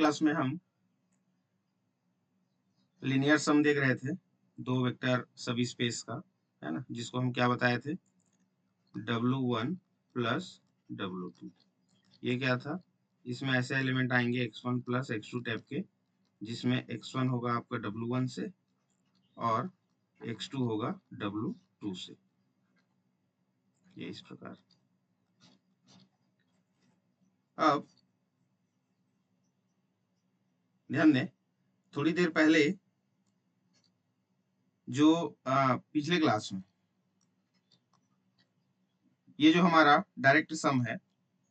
Class में हम linear सम देख रहे थे दो वेक्टर सब स्पेस का, है ना, जिसको हम क्या बताए थे, W1 प्लस W2। ये क्या था, इसमें ऐसे एलिमेंट आएंगे x1 प्लस x2 टाइप के, जिसमें x1 होगा आपका W1 से और x2 होगा W2 से। ये इस प्रकार। अब ध्यान दें, थोड़ी देर पहले जो पिछले क्लास में ये जो हमारा डायरेक्ट सम है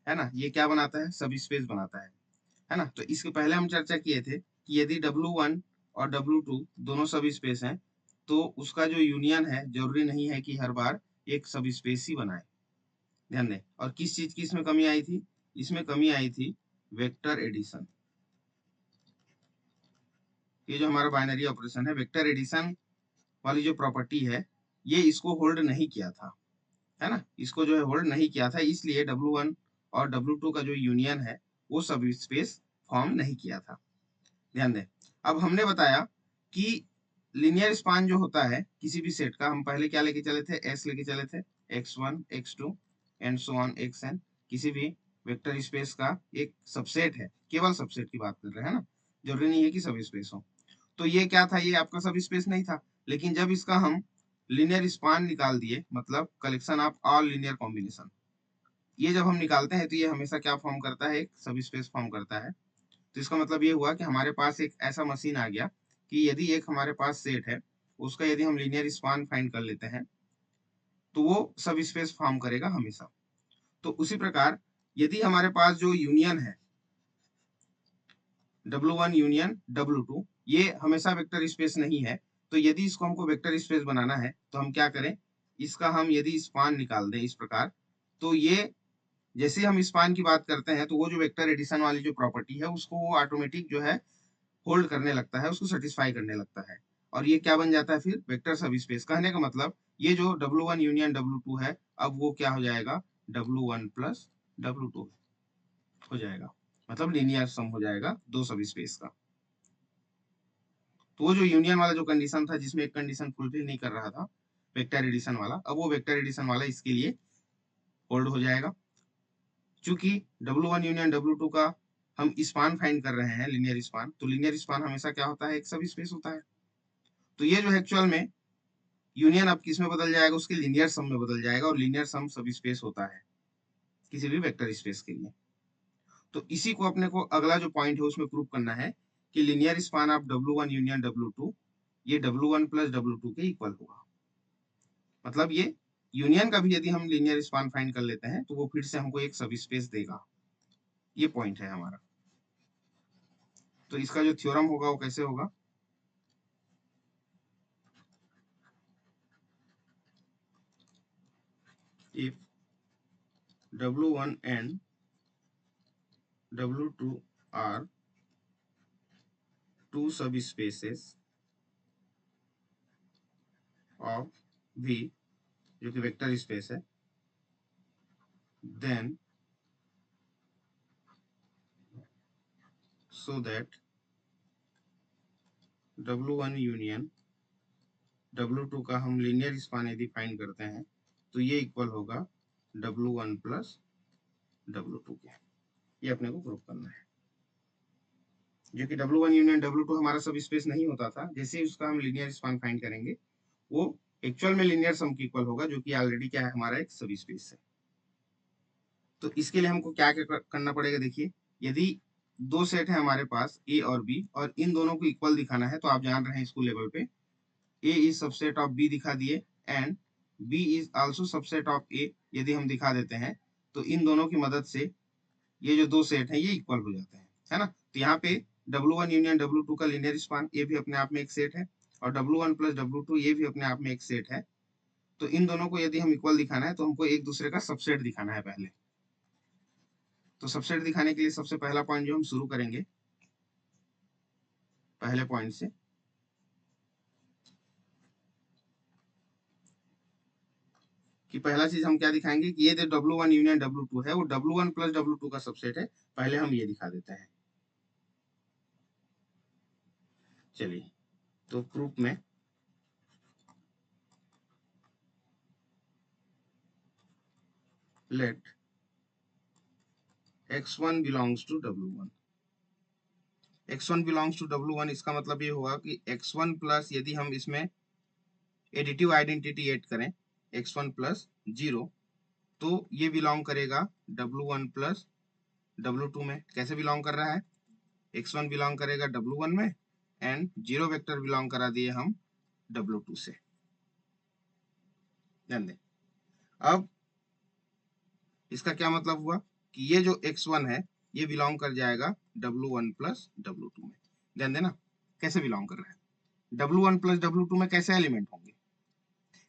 ना, ये क्या बनाता है, सब स्पेस बनाता है ना। तो इसके पहले हम चर्चा किए थे कि यदि W1 और W2 दोनों सब स्पेस हैं तो उसका जो यूनियन है जरूरी नहीं है कि हर बार एक सब स्पेस ही बनाए। ध्यान दें। और किस चीज की इसमें कमी आई थी, इसमें कमी आई थी वेक्टर एडिशन। ये जो हमारा बाइनरी ऑपरेशन है, वेक्टर एडिशन वाली जो प्रॉपर्टी है, ये इसको होल्ड नहीं किया था, है ना, इसको जो है होल्ड नहीं किया था, इसलिए W1 और W2 का जो यूनियन है वो सब स्पेस फॉर्म नहीं किया था। ध्यान दें। अब हमने बताया कि लीनियर स्पान जो होता है किसी भी सेट का, हम पहले क्या लेके चले थे, एस लेके चले थे, x1 x2 and so on xn, किसी भी वेक्टर स्पेस का एक सबसेट है, केवल सबसेट की बात कर रहे हैं ना, जरूरी नहीं है कि सब स्पेस हो। तो ये क्या था, ये आपका सब स्पेस नहीं था, लेकिन जब इसका हम लीनियर स्पान निकाल दिए, मतलब collection of all linear combination, ये जब हम निकालते हैं तो ये हमेशा क्या फॉर्म करता है, एक सब स्पेस फॉर्म करता है। तो इसका मतलब ये हुआ कि हमारे पास एक ऐसा मशीन आ गया कि यदि एक हमारे पास सेट है, उसका यदि हम लीनियर स्पान फाइंड कर लेते हैं तो वो सब स्पेस फॉर्म करेगा हमेशा। तो उसी प्रकार यदि हमारे पास जो यूनियन है W1 यूनियन W2, ये हमेशा वेक्टर स्पेस नहीं है, तो यदि इसको हमको वेक्टर स्पेस बनाना है तो हम क्या करें, इसका हम यदि स्पान निकाल दें इस प्रकार, तो ये जैसे हम स्पान की बात करते हैं तो वो जो वेक्टर एडिशन वाली जो प्रॉपर्टी है उसको वो ऑटोमेटिक जो है होल्ड करने लगता है, उसको सेटिस्फाई करने लगता है, और ये क्या बन जाता है फिर, वेक्टर सब स्पेस। कहने का मतलब ये जो W1 यूनियन W2 है, अब वो क्या हो जाएगा, W1 प्लस W2 हो जाएगा, मतलब लीनियर सम हो जाएगा दो सब स्पेस का। तो वो जो यूनियन वाला जो कंडीशन था, जिसमें एक कंडीशन फुलफिल नहीं कर रहा था वेक्टर एडिशन वाला, अब वो वेक्टर एडिशन वाला इसके लिए होल्ड हो जाएगा। चूंकि W1 यूनियन W2 का हम स्पान फाइंड कर रहे हैं, लीनियर स्पान, तो लीनियर स्पान हमेशा क्या होता है, एक सब स्पेस होता है। तो ये जो एक्चुअल में यूनियन अब किस में बदल जाएगा, उसके लीनियर सम में बदल जाएगा, और लीनियर सम सब स्पेस होता है किसी भी वेक्टर स्पेस के लिए। तो इसी को अपने को अगला जो पॉइंट है उसमें प्रूव करना है कि linear span of W1 union W2 ये W1 प्लस W2 के इक्वल होगा। मतलब ये यूनियन का भी यदि हम लीनियर स्पान फाइंड कर लेते हैं तो वो फिर से हमको एक सब स्पेस देगा। ये पॉइंट है हमारा। तो इसका जो थ्योरम होगा वो कैसे होगा, if W1 and W2 are two subspaces of V, जो कि वेक्टर स्पेस है, then so that W1 union W2 का हम लीनियर स्पान यदि फाइंड करते हैं तो ये इक्वल होगा W1 प्लस W2 के। ये अपने को प्रूव करना है, जो कि W1 यूनियन W2 हमारा सब स्पेस नहीं होता था, जैसे ही उसका हम लीनियर स्पान फाइंड करेंगे वो एक्चुअल में लीनियर सम की इक्वल होगा, जो कि ऑलरेडी क्या है, हमारा एक सब स्पेस है। तो इसके लिए हमको क्या क्या करना पड़ेगा, देखिए, यदि दो सेट है हमारे पास A और B, और इन दोनों को इक्वल दिखाना है, तो आप जान रहे हैं स्कूल लेवल पे A is subset of B दिखा दिए and B is also subset of A यदि हम दिखा देते हैं, तो इन दोनों की मदद से ये जो दो सेट है ये इक्वल हो जाते हैं, है ना। तो यहाँ पे W1 यूनियन W2 का लीनियर स्पान ये भी अपने आप में एक सेट है, और W1 प्लस W2 ये भी अपने आप में एक सेट है। तो इन दोनों को यदि हम इक्वल दिखाना है तो हमको एक दूसरे का सबसेट दिखाना है पहले। तो सबसेट दिखाने के लिए सबसे पहला पॉइंट जो हम शुरू करेंगे, पहले पॉइंट से, कि पहला चीज हम क्या दिखाएंगे कि ये जो W1 यूनियन W2 है वो W1 प्लस W2 का सबसेट है, पहले हम ये दिखा देते हैं। चलिए, तो प्रूफ में let x1 belongs to W1। x1 belongs to W1 इसका मतलब ये हुआ कि x1 प्लस, यदि हम इसमें एडिटिव आइडेंटिटी ऐड करें x1 प्लस 0, तो ये बिलोंग करेगा W1 प्लस W2 में। कैसे बिलोंग कर रहा है? x1 बिलोंग करेगा W1 में एंड 0 वेक्टर बिलोंग करा दिए हम W2 से। ध्यान दें। अब इसका क्या मतलब हुआ कि ये जो x1 है ये बिलोंग कर जाएगा W1 प्लस W2 में। ध्यान देना कैसे बिलोंग कर रहा है। W1 प्लस W2 में कैसे एलिमेंट होंगे?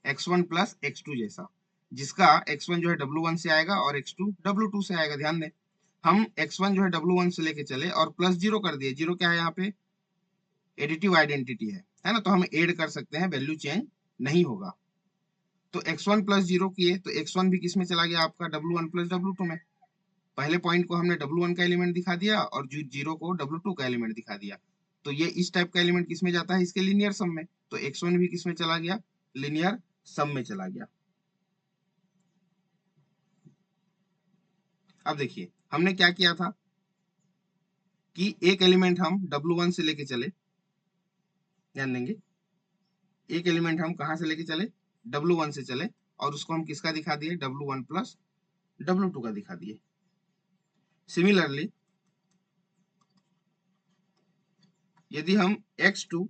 x1 प्लस x2 जैसा, जिसका x1 जो है W1 से आएगा और x2 W2 से आएगा। ध्यान दें, हम x1 जो है W1 से लेके चले और प्लस 0 कर दिए। 0 क्या है यहाँ पे? एडिटिव आइडेंटिटी है ना, तो हम ऐड कर सकते हैं, वैल्यू चेंज नहीं होगा। तो x1 प्लस 0 किए तो x1 भी किस में चला गया? आपका W1 प्लस W2 में। पहले पॉइंट को हमने W1 का एलिमेंट दिखा दिया और 0 को W2 का एलिमेंट दिखा दिया। तो ये इस टाइप का एलिमेंट किस में जाता है? इसके लीनियर सम में। तो x1 भी किस में चला गया? लीनियर सम में चला गया। अब देखिए हमने क्या किया था कि एक एलिमेंट हम W1 से लेके चले। ध्यान देंगे, एक एलिमेंट हम कहां से लेके चले? W1 से चले और उसको हम किसका दिखा दिए? W1 प्लस W2 का दिखा दिए। सिमिलरली यदि हम x2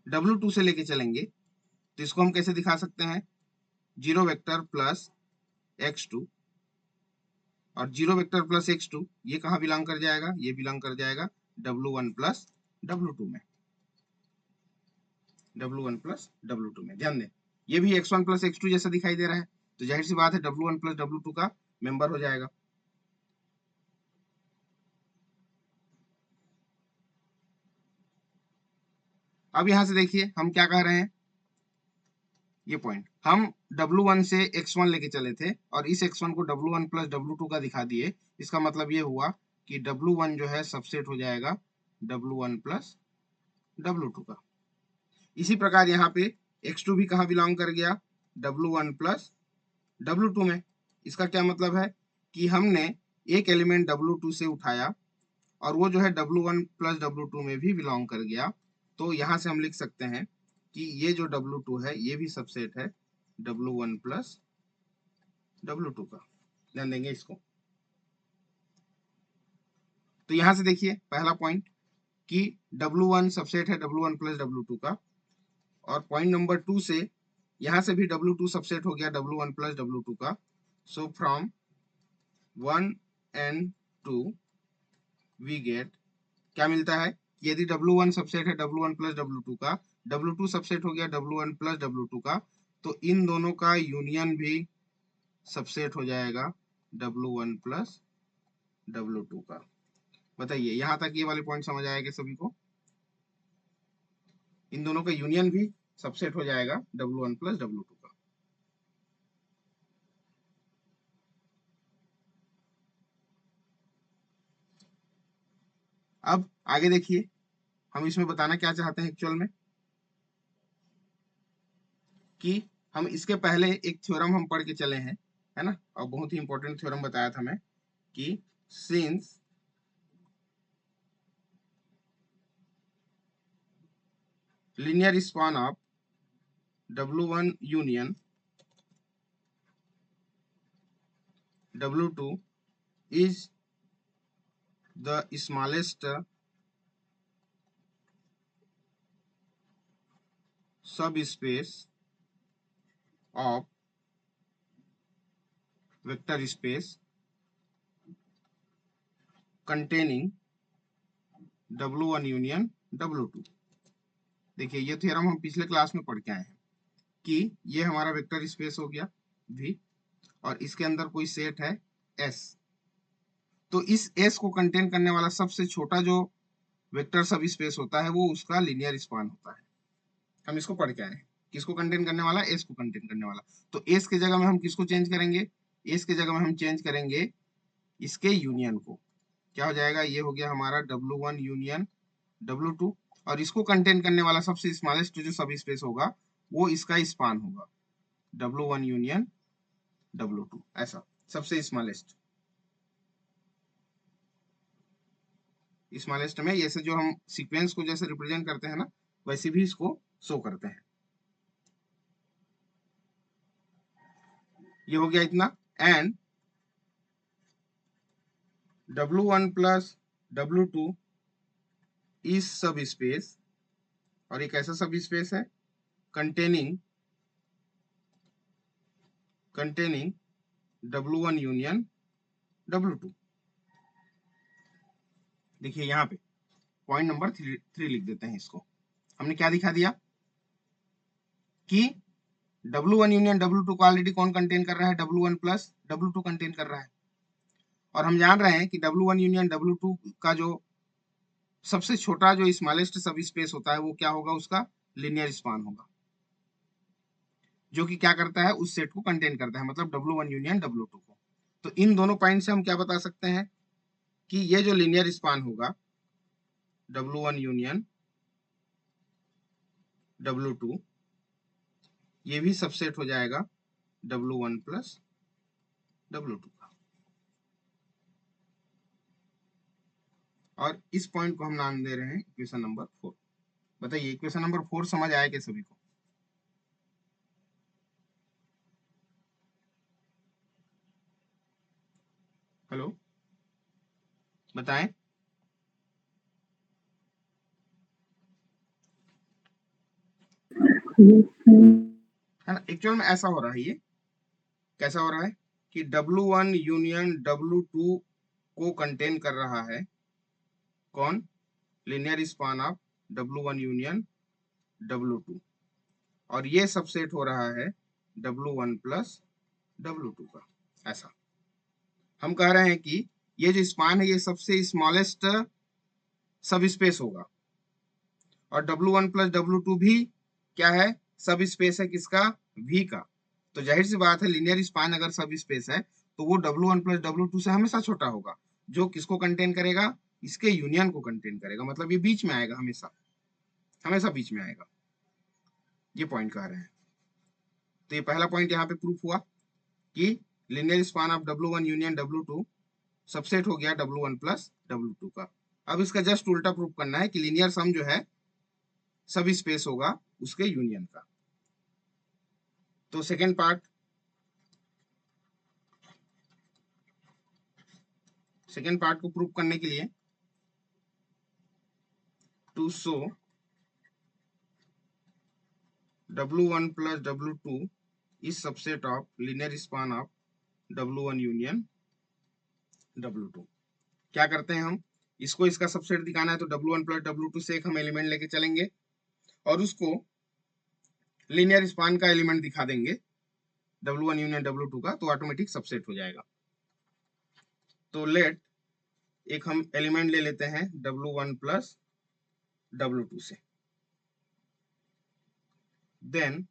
W2 से लेके चलेंगे तो इसको हम कैसे दिखा सकते हैं? 0 वेक्टर प्लस x2, और 0 वेक्टर प्लस x2 ये कहाँ बिलोंग कर जाएगा? ये बिलोंग कर जाएगा W1 प्लस W2 में। W1 प्लस W2 में। ध्यान दें, ये भी x1 प्लस x2 जैसा दिखाई दे रहा है, तो जाहिर सी बात है W1 प्लस W2 का मेंबर हो जाएगा। अब यहां से देखिए हम क्या कह रहे हैं। ये पॉइंट हम W1 से x1 लेके चले थे और इस x1 को W1 प्लस W2 का दिखा दिए। इसका मतलब ये हुआ कि W1 जो है सबसेट हो जाएगा W1 प्लस W2 का। इसी प्रकार यहाँ पे x2 भी कहाँ बिलोंग कर गया? W1 प्लस W2 में। इसका क्या मतलब है कि हमने एक एलिमेंट W2 से उठाया और वो जो है W1 प्लस W2 में भी बिलोंग कर गया। तो यहाँ से हम लिख सकते हैं कि ये जो W2 है ये भी सबसेट है W1 प्लस W2 का। ध्यान देंगे इसको। तो यहाँ से देखिए पहला पॉइंट कि W1 सबसेट है W1 प्लस W2 का, और पॉइंट नंबर 2 से यहाँ से भी W2 सबसेट हो गया W1 प्लस W2 का। So from 1 and 2 we get, क्या मिलता है? यदि W1 सबसेट है W1 प्लस W2 का, W2 सबसेट हो गया W1 प्लस W2 का, तो इन दोनों का यूनियन भी सबसेट हो जाएगा W1 प्लस W2 का। बताइए यहां तक ये वाले पॉइंट समझ आएगा सभी को? इन दोनों का यूनियन भी सबसेट हो जाएगा W1 प्लस W2 का। अब आगे देखिए हम इसमें बताना क्या चाहते हैं एक्चुअल में, कि हम इसके पहले एक थ्योरम हम पढ़ के चले हैं, है ना, और बहुत ही इंपॉर्टेंट थ्योरम बताया था मैं कि since linear span of W1 union W2 is the smallest subspace of vector space containing W1 union W2। देखिए ये थ्योरम हम पिछले क्लास में पढ़ के आए हैं कि ये हमारा वेक्टर स्पेस हो गया V, और इसके अंदर कोई सेट है S। तो इस S को कंटेन करने वाला सबसे छोटा जो वेक्टर सब स्पेस होता है वो उसका लीनियर स्पान होता है। हम इसको पढ़ के आए हैं। किसको कंटेन करने वाला? S को कंटेन करने वाला। तो S के जगह में हम किसको चेंज करेंगे? S के जगह में हम चेंज करेंगे इसके यूनियन को। क्या हो जाएगा, ये हो गया हमारा W1 यूनियन W2, और इसको कंटेन करने वाला सबसे स्मॉलेस्ट जो सब स्पेस होगा वो इसका स्पान होगा, W1 यूनियन W2, ऐसा सबसे स्मॉलेस्ट में जैसे जो हम सीक्वेंस को जैसे रिप्रेजेंट करते हैं ना, वैसे भी इसको शो करते हैं। ये हो गया इतना। एंड W1 प्लस W2 इस सब स्पेस, और एक ऐसा सब स्पेस है कंटेनिंग W1 यूनियन W2। देखिए यहाँ पे पॉइंट नंबर 3 लिख देते हैं इसको। हमने क्या दिखा दिया कि W1 यूनियन W2 को ऑलरेडी कौन कंटेन कर रहा है, W1 प्लस W2 कंटेन कर रहा है, और हम जान रहे हैं कि W1 यूनियन W2 का जो सबसे छोटा जो स्मॉलेस्ट सब स्पेस होता है वो क्या होगा, उसका लीनियर स्पान होगा, जो कि क्या करता है, उस सेट को कंटेन करता है, मतलब W1 यूनियन W2 को। तो इन दोनों पॉइंट से हम क्या बता सकते हैं कि ये जो लीनियर स्पान होगा W1 यूनियन W2, ये भी सबसेट हो जाएगा W1 प्लस W2 का। और इस पॉइंट को हम नाम दे रहे हैं इक्वेशन नंबर 4। बताइए इक्वेशन नंबर 4 समझ आया क्या सभी को? हेलो, बताएं। है ना, एक्चुअल में ऐसा हो रहा है, ये कैसा हो रहा है कि W1 यूनियन W2 को कंटेन कर रहा है कौन, linear span of W1 union W2, और ये सबसेट हो रहा है W1 प्लस W2 का। ऐसा हम कह रहे हैं कि ये जो स्पान है ये सबसे स्मॉलेस्ट सब स्पेस होगा, और W1 प्लस W2 भी क्या है, सब स्पेस है किसका, V का। तो जाहिर सी बात है लीनियर स्पान अगर सब स्पेस है तो वो W1 प्लस W2 से हमेशा छोटा होगा, जो किसको कंटेन करेगा, इसके यूनियन को कंटेन करेगा, मतलब ये बीच में आएगा, हमेशा हमेशा बीच में आएगा, ये पॉइंट कह रहे हैं। तो ये पहला पॉइंट यहाँ पे प्रूफ हुआ कि linear span of W1 union W2 subset हो गया W1 प्लस W2 का। अब इसका जस्ट उल्टा प्रूफ करना है कि लीनियर सम जो है सब स्पेस होगा उसके यूनियन का। तो सेकेंड पार्ट को प्रूव करने के लिए, to show W1 plus W2 is subset of linear span of W1 union W2। क्या करते हैं हम, इसको इसका सबसेट दिखाना है तो W1 प्लस W2 से एक हम एलिमेंट लेके चलेंगे और उसको लीनियर स्पान का एलिमेंट दिखा देंगे W1 यूनियन W2 का, तो ऑटोमेटिक सबसेट हो जाएगा। तो लेट एक हम एलिमेंट ले लेते हैं W1 प्लस W2 से, देन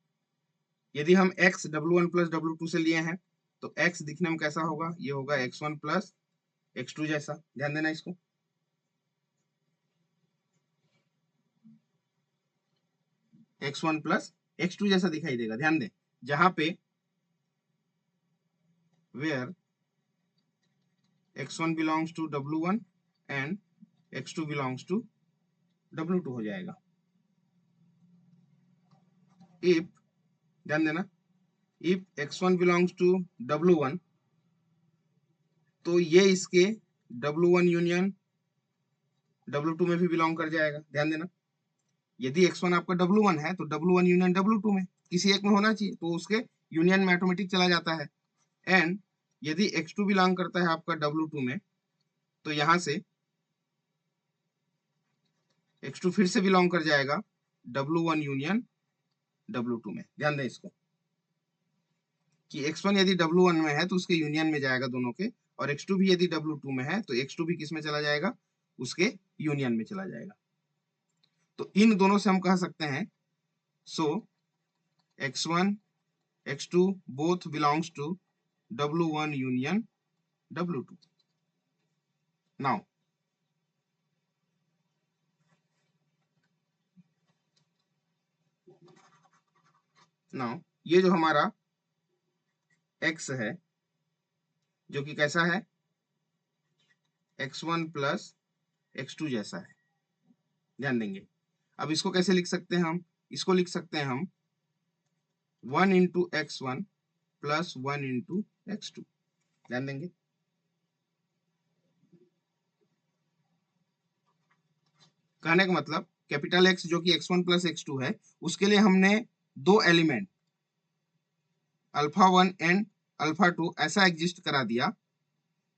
यदि हम x W1 प्लस W2 से लिए हैं तो x दिखने में कैसा होगा, ये होगा x1 प्लस x2 जैसा। ध्यान देना इसको, x1 प्लस x2 जैसा दिखाई देगा। ध्यान दें, जहां पे where x1 belongs to W1 and x2 belongs to W2 हो जाएगा। इफ, ध्यान देना, if x1 belongs to W1 तो ये इसके W1 यूनियन W2 में भी बिलोंग कर जाएगा। ध्यान देना, यदि x1 आपका W1 है तो W1 यूनियन W2 में किसी एक में होना चाहिए, तो उसके यूनियन में ऑटोमेटिक चला जाता है। एंड यदि x2 बिलोंग करता है आपका W2 में तो यहां से x2 फिर से बिलोंग कर जाएगा W1 यूनियन W2 में। ध्यान दें इसको कि x1 यदि W1 में है तो उसके यूनियन में जाएगा दोनों के, और x2 भी यदि W2 में है तो x2 भी किस में चला जाएगा, उसके यूनियन में चला जाएगा। तो इन दोनों से हम कह सकते हैं सो x1 x2 both belongs to W1 union W2। Now now ये जो हमारा x है जो कि कैसा है, x1 प्लस x2 जैसा है, ध्यान देंगे। अब इसको कैसे लिख सकते हैं हम, इसको लिख सकते हैं हम 1 into x1 plus 1 into x2, ध्यान देंगे। कहने का मतलब कैपिटल X जो कि x1 प्लस x2 है, उसके लिए हमने दो एलिमेंट अल्फा 1 एंड अल्फा 2 ऐसा एग्जिस्ट करा दिया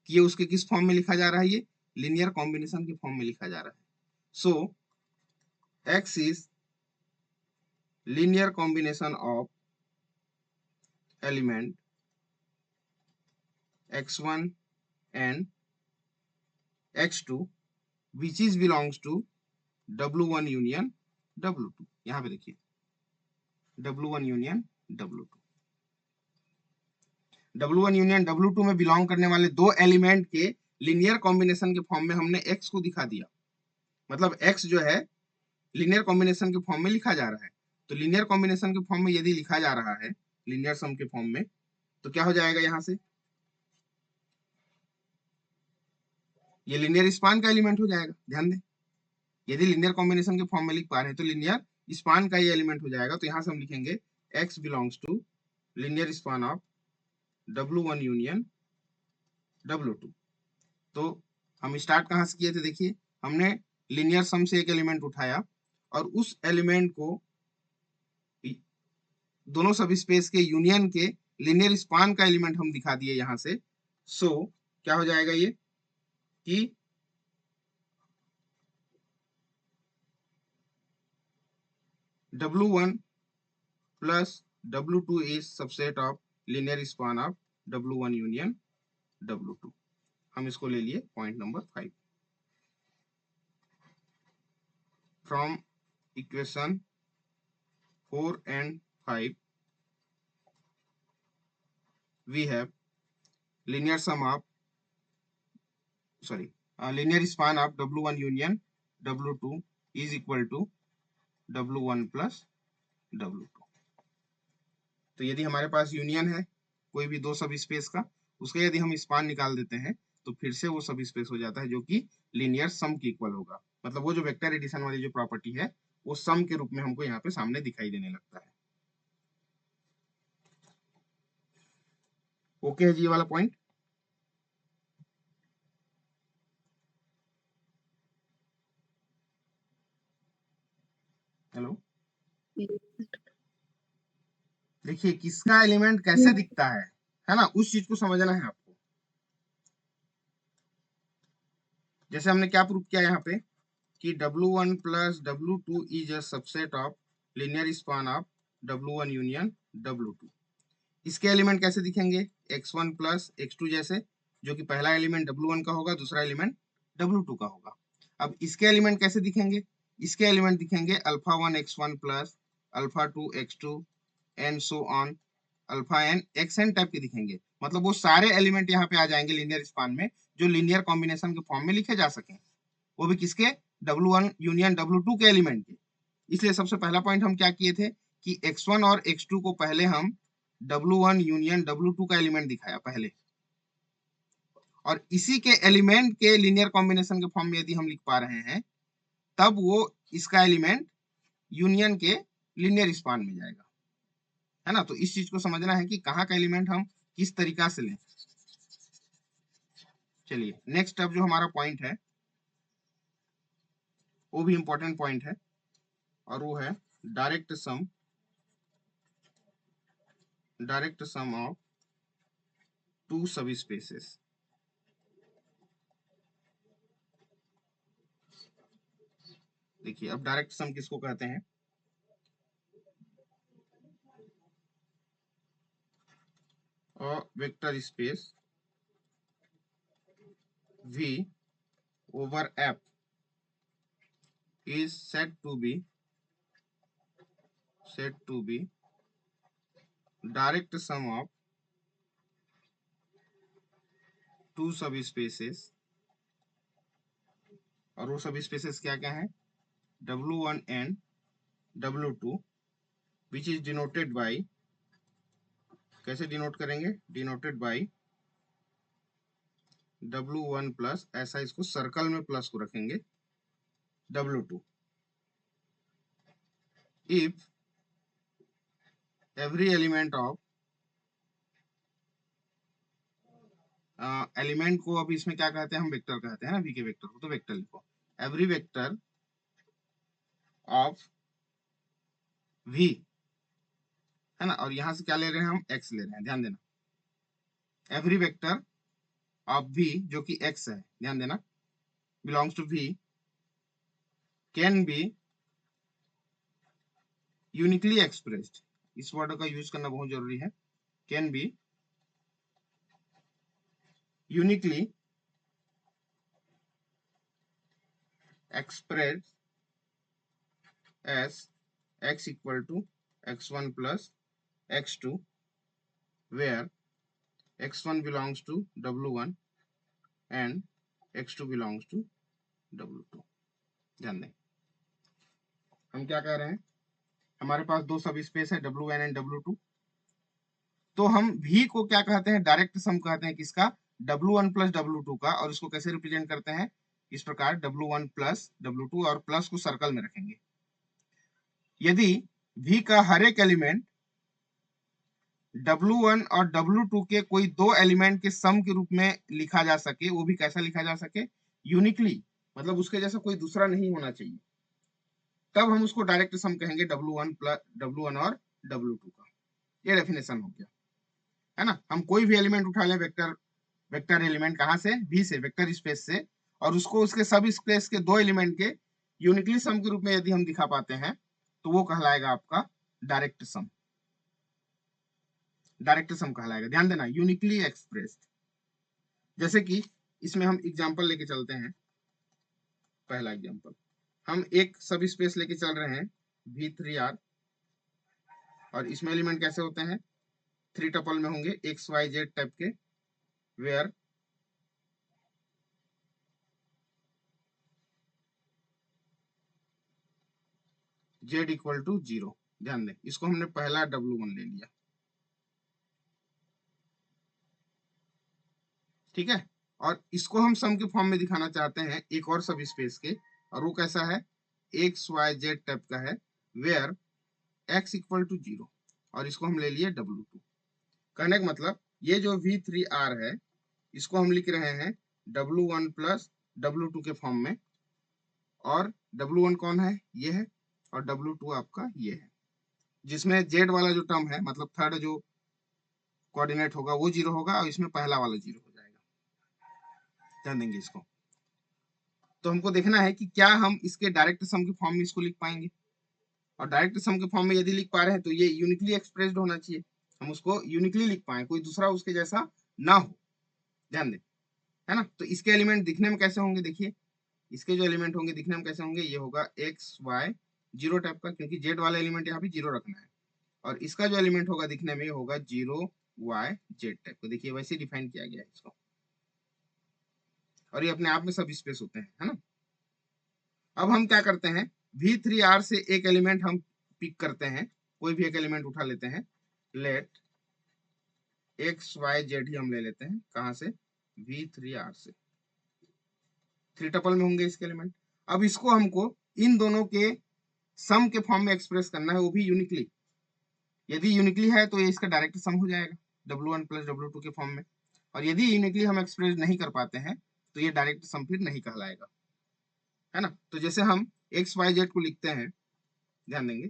कि ये उसके किस फॉर्म में लिखा जा रहा है, ये लीनियर कॉम्बिनेशन के फॉर्म में लिखा जा रहा है। सो X is linear combination of element x1 and x2 which is belongs to W1 union W2। यहाँ पे देखिए W1 union W2, W1 union W2 में बिलोंग करने वाले दो एलिमेंट के लीनियर कॉम्बिनेशन के फॉर्म में हमने x को दिखा दिया। मतलब x जो है लीनियर कॉम्बिनेशन के फॉर्म में लिखा जा रहा है। तो लीनियर कॉम्बिनेशन के फॉर्म में यदि लिखा जा रहा है लीनियर सम के फॉर्म में, तो क्या हो जाएगा, यहां से ये लीनियर स्पान का एलिमेंट हो जाएगा। ध्यान दें, यदि लीनियर कॉम्बिनेशन के फॉर्म में लिख पा रहे हैं तो लीनियर स्पान का ये एलिमेंट हो जाएगा। तो यहां से हम लिखेंगे x belongs to linear span of W1 union W2। तो हम स्टार्ट कहां से किए थे, देखिए हमने लीनियर सम से एक एलिमेंट उठाया और उस एलिमेंट को दोनों सब स्पेस के यूनियन के लीनियर स्पान का एलिमेंट हम दिखा दिए यहां से। सो क्या हो जाएगा ये कि W1 plus W2 is subset of linear span of W1 union W2। हम इसको ले लिए point number 5 from equation 4 and 5 we have linear sum of linear span of W1 union W2 is equal to W1 plus W2। तो यदि हमारे पास union है कोई भी दो सब स्पेस का, उसका यदि हम स्पान निकाल देते हैं तो फिर से वो सब स्पेस हो जाता है जो कि लीनियर सम के इक्वल होगा। मतलब वो जो वेक्टर एडिशन वाली जो प्रॉपर्टी है वो सम के रूप में हमको यहाँ पे सामने दिखाई देने लगता है। ओके है जी ये वाला पॉइंट। हेलो, देखिए किसका एलिमेंट कैसे दिखता है ना, उस चीज को समझना है आपको। जैसे हमने क्या प्रूव किया यहाँ पे कि W1 plus W2 is a subset of linear span of W1 union W2। इसके एलिमेंट कैसे दिखेंगे, x1 प्लस x2 जैसे, जो कि पहला एलिमेंट W1 का होगा, दूसरा एलिमेंट W2 का होगा। अब इसके एलिमेंट कैसे दिखेंगे, इसके एलिमेंट दिखेंगे alpha 1 x1 plus alpha 2 x2 and so on alpha N X N type के दिखेंगे। मतलब वो सारे एलिमेंट यहाँ पे आ जाएंगे लीनियर स्पान में जो लीनियर कॉम्बिनेशन के फॉर्म में लिखे जा सके, वो भी किसके, W1 यूनियन W2 के एलिमेंट के। इसलिए सबसे पहला पॉइंट हम क्या किए थे कि x1 और x2 को पहले हम W1 यूनियन W2 का एलिमेंट दिखाया पहले, और इसी के एलिमेंट के लीनियर कॉम्बिनेशन के फॉर्म में यदि हम लिख पा रहे हैं तब वो इसका एलिमेंट यूनियन के लीनियर स्पान में जाएगा, है ना। तो इस चीज को समझना है कि कहाँ का एलिमेंट हम किस तरीका से लें। चलिए नेक्स्ट अब जो हमारा पॉइंट है वो भी इंपॉर्टेंट पॉइंट है और वो है डायरेक्ट सम ऑफ टू सब स्पेसेस। देखिए अब डायरेक्ट सम किसको कहते हैं, a vector space V over F is said to be direct sum of two subspaces। और वो सब स्पेसेस क्या क्या है, W1 and W2 which is denoted by, कैसे डिनोट करेंगे, डिनोटेड बाई W1 प्लस, ऐसा इसको सर्कल में प्लस को रखेंगे, W2 if every element of element को अब इसमें क्या कहते हैं, हम वेक्टर कहते हैं ना, वी के वेक्टर को, तो वेक्टर लिखो, एवरी वेक्टर ऑफ वी, है ना, और यहां से क्या ले रहे हैं हम, एक्स ले रहे हैं, ध्यान देना, एवरी वेक्टर ऑफ वी जो कि एक्स है, ध्यान देना, belongs to we can be uniquely expressed, इस वर्ड का यूज करना बहुत जरूरी है, can be uniquely expressed as x equal to x1 plus x2 where x1 belongs to W1 and x2 belongs to W2। ध्यान दें, हम क्या कह रहे हैं, हमारे पास दो सब स्पेस है W1 एंड W2, तो हम V को क्या कहते हैं, डायरेक्ट सम कहते हैं, किसका, W1 प्लस W2 का, और इसको कैसे रिप्रेजेंट करते हैं, इस प्रकार W1 प्लस W2, और प्लस को सर्कल में रखेंगे। यदि V का हर एक एलिमेंट W1 और W2 के कोई दो एलिमेंट के सम के रूप में लिखा जा सके, वो भी कैसा लिखा जा सके, यूनिकली, मतलब उसके जैसा कोई दूसरा नहीं होना चाहिए, तब हम उसको डायरेक्ट सम कहेंगे, W1 प्लस W1 और W2 का। ये डेफिनेशन हो गया, है ना। हम कोई भी एलिमेंट उठा लें, वेक्टर एलिमेंट कहां से, V से, वेक्टर स्पेस से, और उसको उसके सब स्पेस के दो एलिमेंट के यूनिकली सम के रूप में यदि हम दिखा पाते हैं, तो वो कहलाएगा आपका डायरेक्ट सम, डायरेक्ट सम कहलाएगा, ध्यान देना, यूनिकली एक्सप्रेस्ड। जैसे कि इसमें हम एग्जांपल लेके चलते हैं, पहला एग्जांपल, हम एक सब स्पेस लेके चल रहे हैं V3R, और इसमें एलिमेंट कैसे होते हैं, 3 टपल में होंगे, एक्स वाई जेड टाइप के, वेयर जेड इक्वल टू 0। ध्यान दें, इसको हमने पहला W1 ले लिया, ठीक है, और इसको हम सम के फॉर्म में दिखाना चाहते हैं एक और सब स्पेस के, और वो कैसा है, एक्स वाई जेड टाइप का है, वेयर एक्स इक्वल टू 0, और इसको हम ले लिए W2। कहने का मतलब, ये जो V3R है, इसको हम लिख रहे हैं W1 प्लस W2 के फॉर्म में, और W1 कौन है, ये है, और W2 आपका ये है, जिसमें Z वाला जो टर्म है, मतलब थर्ड जो कोऑर्डिनेट होगा वो 0 होगा, और इसमें पहला वाला 0 हो जाएगा, ध्यान देंगे इसको। तो हमको देखना है कि क्या हम इसके डायरेक्ट सम के फॉर्म में इसको लिख पाएंगे, और डायरेक्ट सम के फॉर्म में यदि लिख पा रहे हैं तो ये यूनिकली एक्सप्रेस्ड होना चाहिए, हम उसको यूनिकली लिख पाए, कोई दूसरा उसके जैसा ना हो, ध्यान दें, है ना। तो इसके एलिमेंट दिखने में कैसे होंगे, देखिए, इसके जो एलिमेंट होंगे दिखने में कैसे होंगे, ये होगा एक्स वाई 0 टाइप का, क्योंकि जेड वाला एलिमेंट यहाँ पे 0 रखना है, और इसका जो एलिमेंट होगा दिखने में होगा 0 वाई जेड टाइप का, देखिए वैसे डिफाइन किया गया है इसको, और ये अपने आप में सब स्पेस होते हैं, है ना। अब हम क्या करते हैं, V3R से एक एलिमेंट हम पिक करते हैं, कोई भी एक एलिमेंट उठा लेते हैं, लेट एक्स वाई जेड ही हम ले लेते हैं, कहां से, V3R से, 3 टपल में होंगे इसके एलिमेंट। अब इसको हमको इन दोनों के सम के फॉर्म में एक्सप्रेस करना है, वो भी यूनिकली, यदि यूनिकली है तो ये इसका डायरेक्ट सम हो जाएगा W1 प्लस W2 के फॉर्म में, और यदि यूनिकली हम एक्सप्रेस नहीं कर पाते हैं तो ये डायरेक्ट सम फिर नहीं कहलाएगा, है ना। तो जैसे हम एक्स वाई जेड को लिखते हैं, ध्यान देंगे,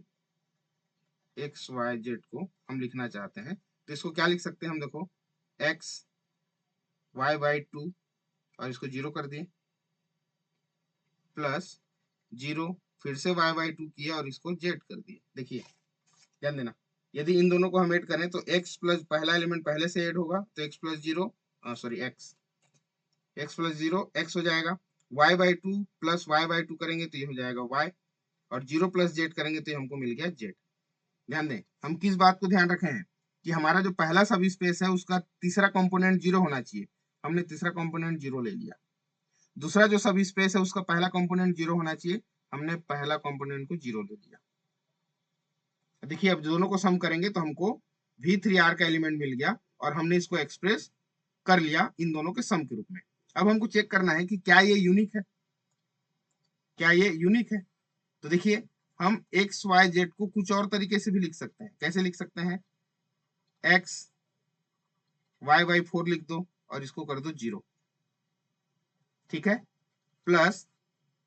एक्स वाई जेड को हम लिखना चाहते हैं, तो इसको क्या लिख सकते हैं हम, देखो, एक्स वाई बाई 2, और इसको 0 कर दिए, प्लस 0, फिर से वाई बाई 2 किया और इसको जेड कर दिए। देखिए, ध्यान देना, यदि इन दोनों को हम ऐड करें तो x प्लस पहला एलिमेंट पहले से ऐड होगा, तो x plus 0, sorry x plus 0 x हो जाएगा, y by 2 plus y by 2 करेंगे तो ये हो जाएगा y, और 0 प्लस जेड करेंगे तो हमको मिल गया z। ध्यान दें, हम किस बात को ध्यान रखे हैं कि हमारा जो पहला सब स्पेस है उसका तीसरा कंपोनेंट 0 होना चाहिए, हमने तीसरा कंपोनेंट 0 ले लिया। दूसरा जो सब स्पेस है उसका पहला कंपोनेंट 0 होना चाहिए, हमने पहला कंपोनेंट को 0 ले लिया, देखिए अब दोनों को सम करेंगे तो हमको V3R का एलिमेंट मिल गया और हमने इसको एक्सप्रेस कर लिया इन दोनों के सम के रूप में। अब हमको चेक करना है कि क्या ये यूनिक है, क्या ये यूनिक है। तो देखिए हम एक्स वाई जेड को कुछ और तरीके से भी लिख सकते हैं। कैसे लिख सकते हैं? एक्स वाई बाई 4 लिख दो और इसको कर दो 0, ठीक है। प्लस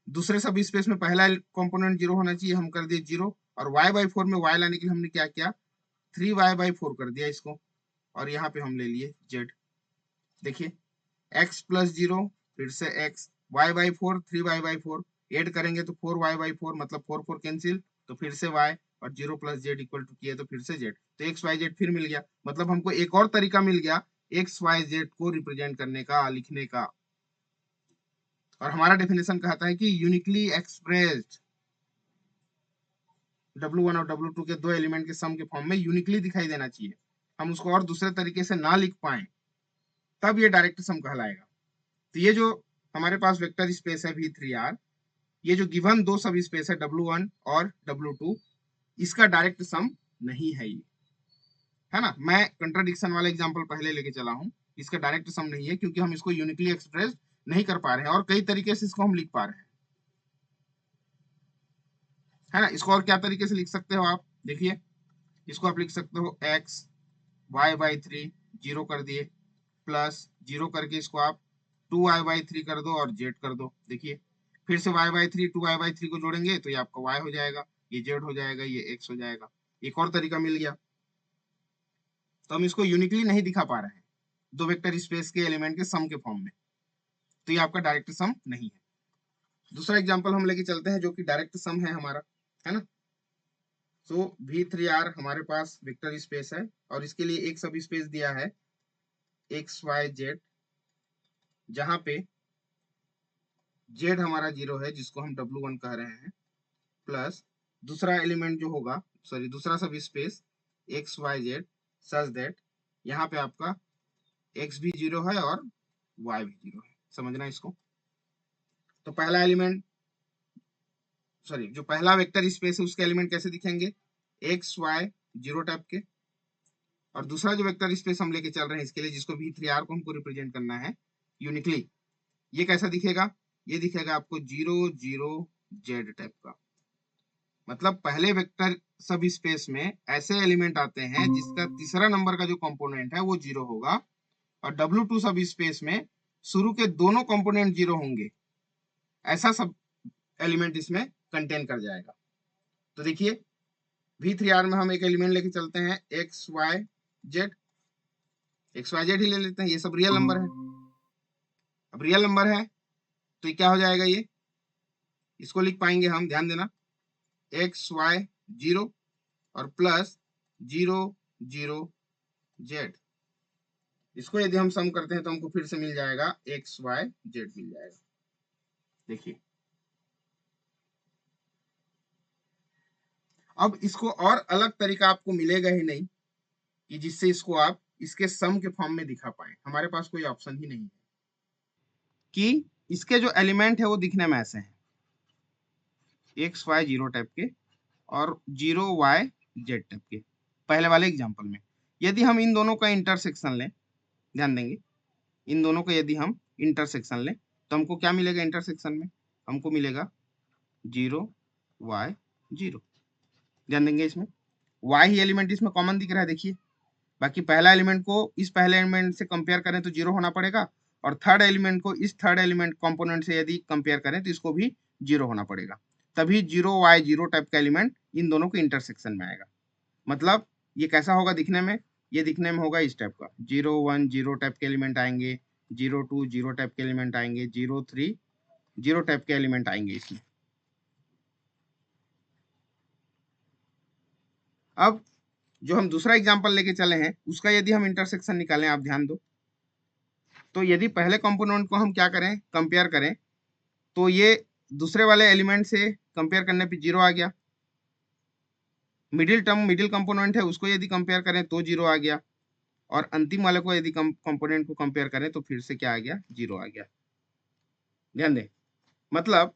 दूसरे सब स्पेस में पहला कंपोनेंट 0 होना चाहिए, हम कर दिए 0। और y बाई 4 में y लाने के लिए हमने क्या किया? 3y बाई 4 कर दिया इसको, और यहाँ पे हम ले लिए z। देखिए x प्लस 0 फिर से x, y by 4 3y by 4 add करेंगे तो 4y बाई 4 मतलब 4 4 कैंसिल, तो फिर से y और 0 प्लस जेड इक्वल टू किया तो फिर से z, तो एक्स वाई जेड फिर मिल गया। मतलब हमको एक और तरीका मिल गया एक्स वाई जेड को रिप्रेजेंट करने का, लिखने का। और हमारा डेफिनेशन कहता है कि यूनिकली एक्सप्रेस्ड W1 और W2 के दो एलिमेंट के सम के फॉर्म में यूनिकली दिखाई देना चाहिए। हम उसको और दूसरे तरीके से ना लिख पाए तब ये डायरेक्ट सम कहलाएगा। तो ये जो हमारे पास वेक्टर स्पेस है V3R, ये जो गिवन दो सब स्पेस है W1 और W2, इसका डायरेक्ट सम नहीं है ये, है ना। मैं कंट्राडिक्शन वाला एग्जांपल पहले लेके चला हूं, इसका डायरेक्ट सम नहीं है क्योंकि हम इसको यूनिकली एक्सप्रेस नहीं कर पा रहे हैं और कई तरीके से इसको हम लिख पा रहे हैं, है ना। इसको और क्या तरीके से लिख सकते हो आप? देखिए इसको आप लिख सकते हो एक्स वाई बाई 3 जीरो कर दिए, प्लस जीरो करके इसको आप 2y बाई 3 कर दो और z कर दो। देखिए फिर से y बाई 3 2y बाई 3 को जोड़ेंगे तो ये आपका y हो जाएगा, ये z हो जाएगा, ये x हो जाएगा। एक और तरीका मिल गया। तो हम इसको यूनिकली नहीं दिखा पा रहे हैं दो वेक्टर स्पेस के एलिमेंट के सम के फॉर्म में, तो ये आपका डायरेक्ट सम नहीं है। दूसरा एग्जांपल हम लेके चलते हैं जो कि डायरेक्ट सम है हमारा, है ना। तो V3R हमारे पास वेक्टर स्पेस है और इसके लिए एक सब स्पेस दिया है एक्स वाई जेड, जहां पे जेड हमारा 0 है जिसको हम W1 कह रहे हैं, प्लस दूसरा एलिमेंट जो होगा, सॉरी दूसरा subspace X Y Z such that यहाँ पे आपका एक्स भी 0 है और वाई भी 0 है। समझना इसको। तो पहला एलिमेंट, सॉरी जो पहला वेक्टर स्पेस है उसके एलिमेंट कैसे दिखेंगे? एक्स वाई 0 टाइप के। और दूसरा जो वेक्टर स्पेस हम लेके चल रहे हैं इसके लिए, जिसको V3R को हमको रिप्रेजेंट करना है यूनिकली, ये कैसा दिखेगा? ये दिखेगा आपको 0 0 जेड टाइप का। मतलब पहले वेक्टर सब स्पेस में ऐसे एलिमेंट आते हैं जिसका तीसरा नंबर का जो कंपोनेंट है वो 0 होगा, और W2 सब स्पेस में शुरू के दोनों कंपोनेंट 0 होंगे। ऐसा सब एलिमेंट इसमें कंटेन कर जाएगा। तो देखिए V3R में हम एक एलिमेंट लेके चलते हैं X Y Z, X Y Z ही ले लेते हैं, ये सब रियल नंबर है। अब रियल नंबर है तो ये क्या हो जाएगा? ये इसको लिख पाएंगे हम, ध्यान देना, एक्स वाई 0 और प्लस 0 0 जेड। इसको यदि हम सम करते हैं तो हमको फिर से मिल जाएगा एक्स वाई जेड मिल जाएगा। देखिए अब इसको और अलग तरीका आपको मिलेगा ही नहीं कि जिससे इसको आप इसके सम के फॉर्म में दिखा पाए। हमारे पास कोई ऑप्शन ही नहीं है कि इसके जो एलिमेंट है वो दिखने में ऐसे हैं, एक्स वाई 0 टाइप के और 0 वाई जेड टाइप के, पहले वाले एग्जाम्पल में। यदि हम इन दोनों का इंटरसेक्शन लें, ध्यान देंगे, इन दोनों का यदि हम इंटरसेक्शन लें तो हमको क्या मिलेगा? इंटरसेक्शन में हमको मिलेगा 0 y 0। ध्यान देंगे इसमें y ही एलिमेंट इसमें कॉमन दिख रहा है, देखिए। बाकी पहला एलिमेंट को इस पहले एलिमेंट से कंपेयर करें तो 0 होना पड़ेगा, और थर्ड एलिमेंट को इस थर्ड एलिमेंट कंपोनेंट से यदि कंपेयर करें तो इसको भी 0 होना पड़ेगा। तभी 0 y 0 टाइप का एलिमेंट इन दोनों के इंटरसेक्शन में आएगा। मतलब ये कैसा होगा दिखने में? ये दिखने में होगा इस टाइप का, 0 1 0 टाइप के एलिमेंट आएंगे, 0 2 0 टाइप के एलिमेंट आएंगे, 0 3 0 टाइप के एलिमेंट आएंगे इसमें। अब जो हम दूसरा एग्जांपल लेके चले हैं उसका यदि हम इंटरसेक्शन निकालें, आप ध्यान दो, तो यदि पहले कंपोनेंट को हम क्या करें? कंपेयर करें, तो ये दूसरे वाले एलिमेंट से कंपेयर करने पे 0 आ गया। मिडिल टर्म, मिडिल कंपोनेंट है, उसको यदि कंपेयर करें तो 0 आ गया, और अंतिम वाले को यदि कंपोनेंट को कंपेयर करें तो फिर से क्या आ गया? 0 आ गया। ध्यान दें, मतलब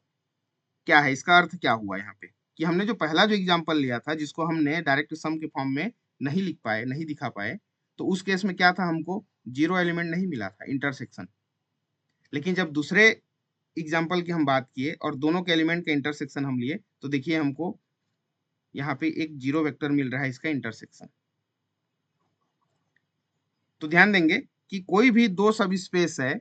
क्या है, इसका अर्थ क्या हुआ यहाँ पे? कि हमने जो पहला जो एग्जाम्पल लिया था जिसको हमने डायरेक्ट सम के फॉर्म में नहीं लिख पाए, नहीं दिखा पाए, तो उस केस में क्या था, हमको जीरो एलिमेंट नहीं मिला था, इंटरसेक्शन। लेकिन जब दूसरे एग्जाम्पल की हम बात किए और दोनों के एलिमेंट का इंटरसेक्शन हम लिए, तो देखिए हमको यहाँ पे एक जीरो वेक्टर मिल रहा है इसका इंटरसेक्शन। तो ध्यान देंगे कि कोई भी दो सब स्पेस है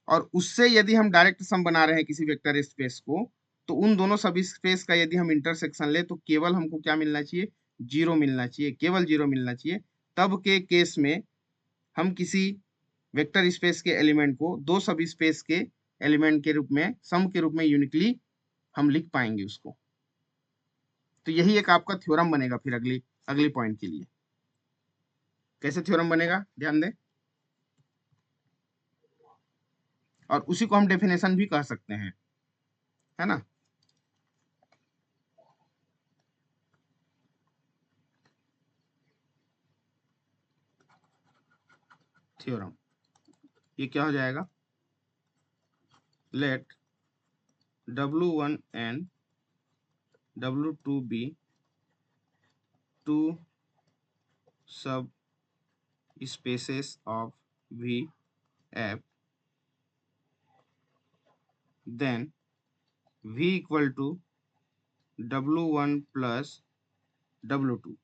और उससे यदि हम डायरेक्ट सम बना रहे हैं किसी वेक्टर स्पेस को, तो उन दोनों सब स्पेस का यदि हम इंटरसेक्शन ले तो केवल हमको क्या मिलना चाहिए, जीरो मिलना चाहिए, केवल जीरो मिलना चाहिए। तब के केस में हम किसी वेक्टर स्पेस के एलिमेंट को दो सब स्पेस के एलिमेंट के रूप में, सम के रूप में यूनिकली हम लिख पाएंगे उसको। तो यही एक आपका थ्योरम बनेगा फिर अगली पॉइंट के लिए। कैसे थ्योरम बनेगा, ध्यान दें। और उसी को हम डेफिनेशन भी कह सकते हैं, है ना। थ्योरम ये क्या हो जाएगा, late W1 and W2 be two sub spaces of V F, then V equal to W1 plus W2।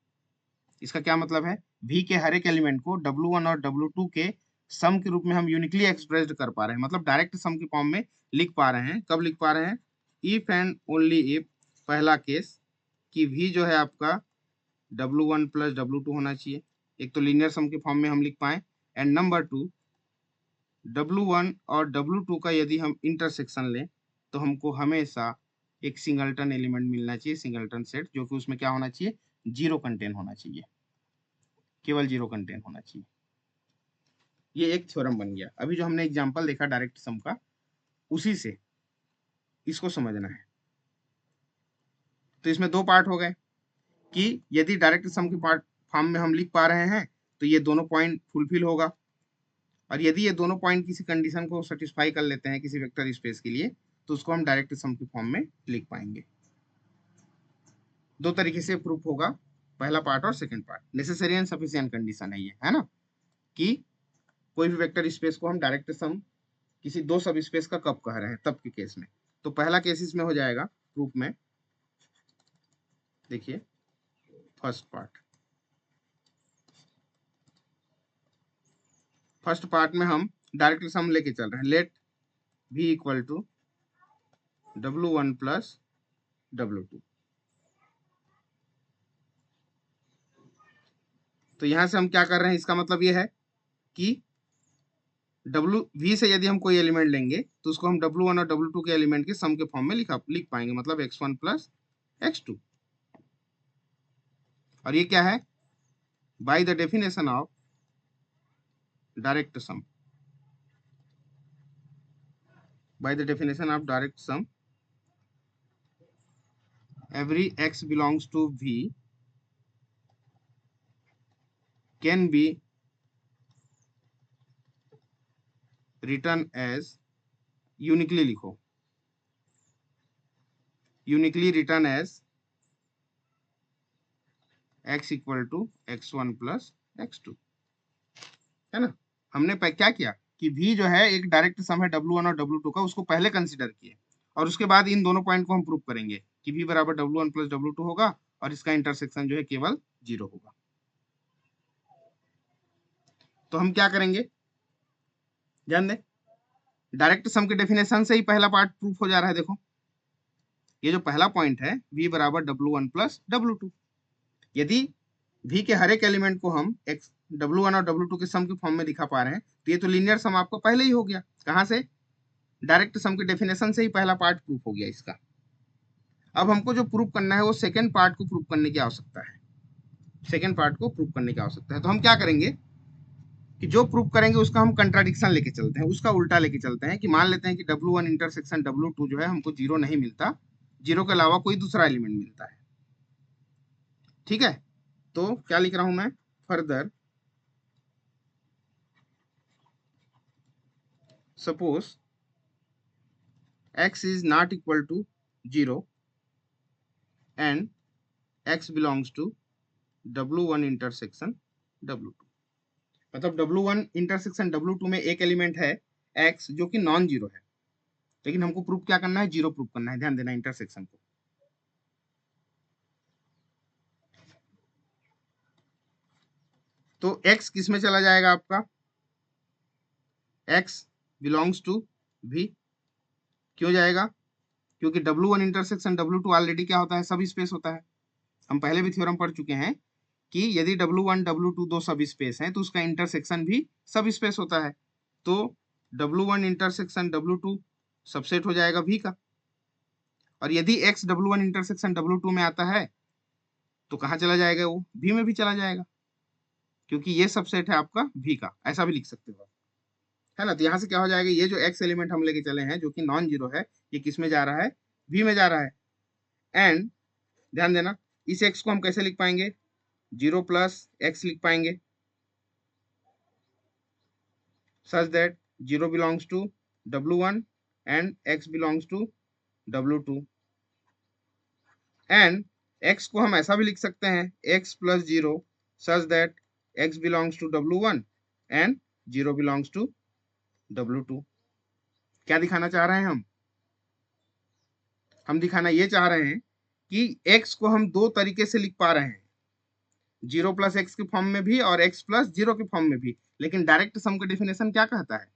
इसका क्या मतलब है, V के हर एक एलिमेंट को W1 और W2 के सम के रूप में हम यूनिकली एक्सप्रेस्ड कर पा रहे हैं, मतलब डायरेक्ट सम के फॉर्म में लिख पा रहे हैं। कब लिख पा रहे हैं, इफ एंड ओनली इफ, पहला केस कि V जो है आपका W1 प्लस W2 होना चाहिए, एक तो लीनियर सम के फॉर्म में हम लिख पाए, एंड नंबर 2 W1 और W2 का यदि हम इंटरसेक्शन लें तो हमको हमेशा एक सिंगलटन एलिमेंट मिलना चाहिए, सिंगलटन सेट, जो कि उसमें क्या होना चाहिए, जीरो कंटेन होना चाहिए, केवल जीरो कंटेन होना चाहिए। ये एक थ्योरम बन गया। अभी जो हमने एग्जांपल देखा डायरेक्ट सम का, उसी से इसको समझना है। तो इसमें दो पार्ट हो गए कि यदि डायरेक्ट सम के पार्ट फॉर्म में हम लिख पा रहे हैं तो ये दोनों पॉइंट फुलफिल होगा, और यदि ये दोनों पॉइंट किसी कंडीशन को सेटिस्फाई कर लेते हैं किसी वेक्टर स्पेस के लिए, तो उसको हम डायरेक्ट सम के फॉर्म में लिख पाएंगे। दो तरीके से प्रूफ होगा, पहला पार्ट और second part. Necessary and sufficient condition है ये, है ना, कि कोई भी वेक्टर स्पेस को हम डायरेक्ट सम किसी दो सब स्पेस का कब कह रहे हैं, तब के केस में। तो पहला केस इसमें हो जाएगा प्रूफ में, देखिए फर्स्ट पार्ट में हम डायरेक्ट सम लेके चल रहे हैं, let V equal to W1 plus W2। तो यहां से हम क्या कर रहे हैं, इसका मतलब ये है कि V से यदि हम कोई एलिमेंट लेंगे तो उसको हम W1 और W2 के एलिमेंट के सम के फॉर्म में लिख पाएंगे, मतलब x1 प्लस x2। और ये क्या है, bye the definition of direct some, by the definition of direct sum, every x belongs to V can be written as, uniquely लिखो, uniquely written as x equal to x1 plus x2, है ना। हमने क्या किया कि V जो है एक डायरेक्ट सम है W1 और W2 का, उसको पहले कंसीडर किए, और उसके बाद इन दोनों पॉइंट को हम प्रूव करेंगे कि V बराबर W1 प्लस W2 होगा और इसका इंटरसेक्शन जो है केवल जीरो होगा। तो हम क्या करेंगे, ध्यान दें, डायरेक्ट सम के डेफिनेशन से ही पहला पार्ट प्रूफ हो जा रहा है। देखो ये जो पहला पॉइंट है V बराबर W1 प्लस W2, यदि V के हर एक एलिमेंट को हम W1 और W2 के सम के फॉर्म में दिखा पा रहे हैं, तो ये तो लीनियर सम आपको पहले ही हो गया। कहां से, डायरेक्ट सम के डेफिनेशन से ही पहला पार्ट प्रूफ हो गया इसका। अब हमको जो प्रूफ करना है वो सेकेंड पार्ट को प्रूफ करने की आवश्यकता है, सेकेंड पार्ट को प्रूफ करने की आवश्यकता है। तो हम क्या करेंगे कि जो प्रूफ करेंगे उसका हम कंट्राडिक्शन लेके चलते हैं, उसका उल्टा लेके चलते हैं, कि मान लेते हैं कि W1 इंटरसेक्शन W2 जो है हमको जीरो नहीं मिलता, जीरो के अलावा कोई दूसरा एलिमेंट मिलता है। ठीक है, तो क्या लिख रहा हूं मैं, further suppose x is not equal to 0 and x belongs to W1 intersection W2। मतलब W1 इंटरसेक्शन W2 में एक एलिमेंट है x जो कि नॉन जीरो है, लेकिन हमको प्रूफ क्या करना है, जीरो प्रूफ करना है। ध्यान देना इंटरसेक्शन को। तो x किस में चला जाएगा आपका, x बिलोंग्स टू V। क्यों जाएगा, क्योंकि W1 इंटरसेक्शन W2 ऑलरेडी क्या होता है, सब स्पेस होता है। हम पहले भी थ्योरम पढ़ चुके हैं कि यदि W1 W2 दो सब स्पेस हैं तो उसका इंटरसेक्शन भी सब स्पेस होता है। तो W1 इंटरसेक्शन W2 सबसेट हो जाएगा V का, और यदि x W1 इंटरसेक्शन W2 में आता है तो कहाँ चला जाएगा, वो V में भी चला जाएगा, क्योंकि ये सबसेट है आपका V का। ऐसा भी लिख सकते हो, है ना। तो यहाँ से क्या हो जाएगा, ये जो x एलिमेंट हम लेके चले हैं जो कि नॉन जीरो है, ये किस में जा रहा है, V में जा रहा है। एंड ध्यान देना, इस x को हम कैसे लिख पाएंगे, 0 प्लस x लिख पाएंगे, such that 0 belongs to W1 and x belongs to W2। and x को हम ऐसा भी लिख सकते हैं, x plus 0 such that x belongs to W1 and 0 belongs to W2। क्या दिखाना चाह रहे हैं हम दिखाना ये चाह रहे हैं कि x को हम दो तरीके से लिख पा रहे हैं, 0 प्लस एक्स के फॉर्म में भी और x प्लस 0 के फॉर्म में भी। लेकिन डायरेक्ट सम का डेफिनेशन क्या कहता है,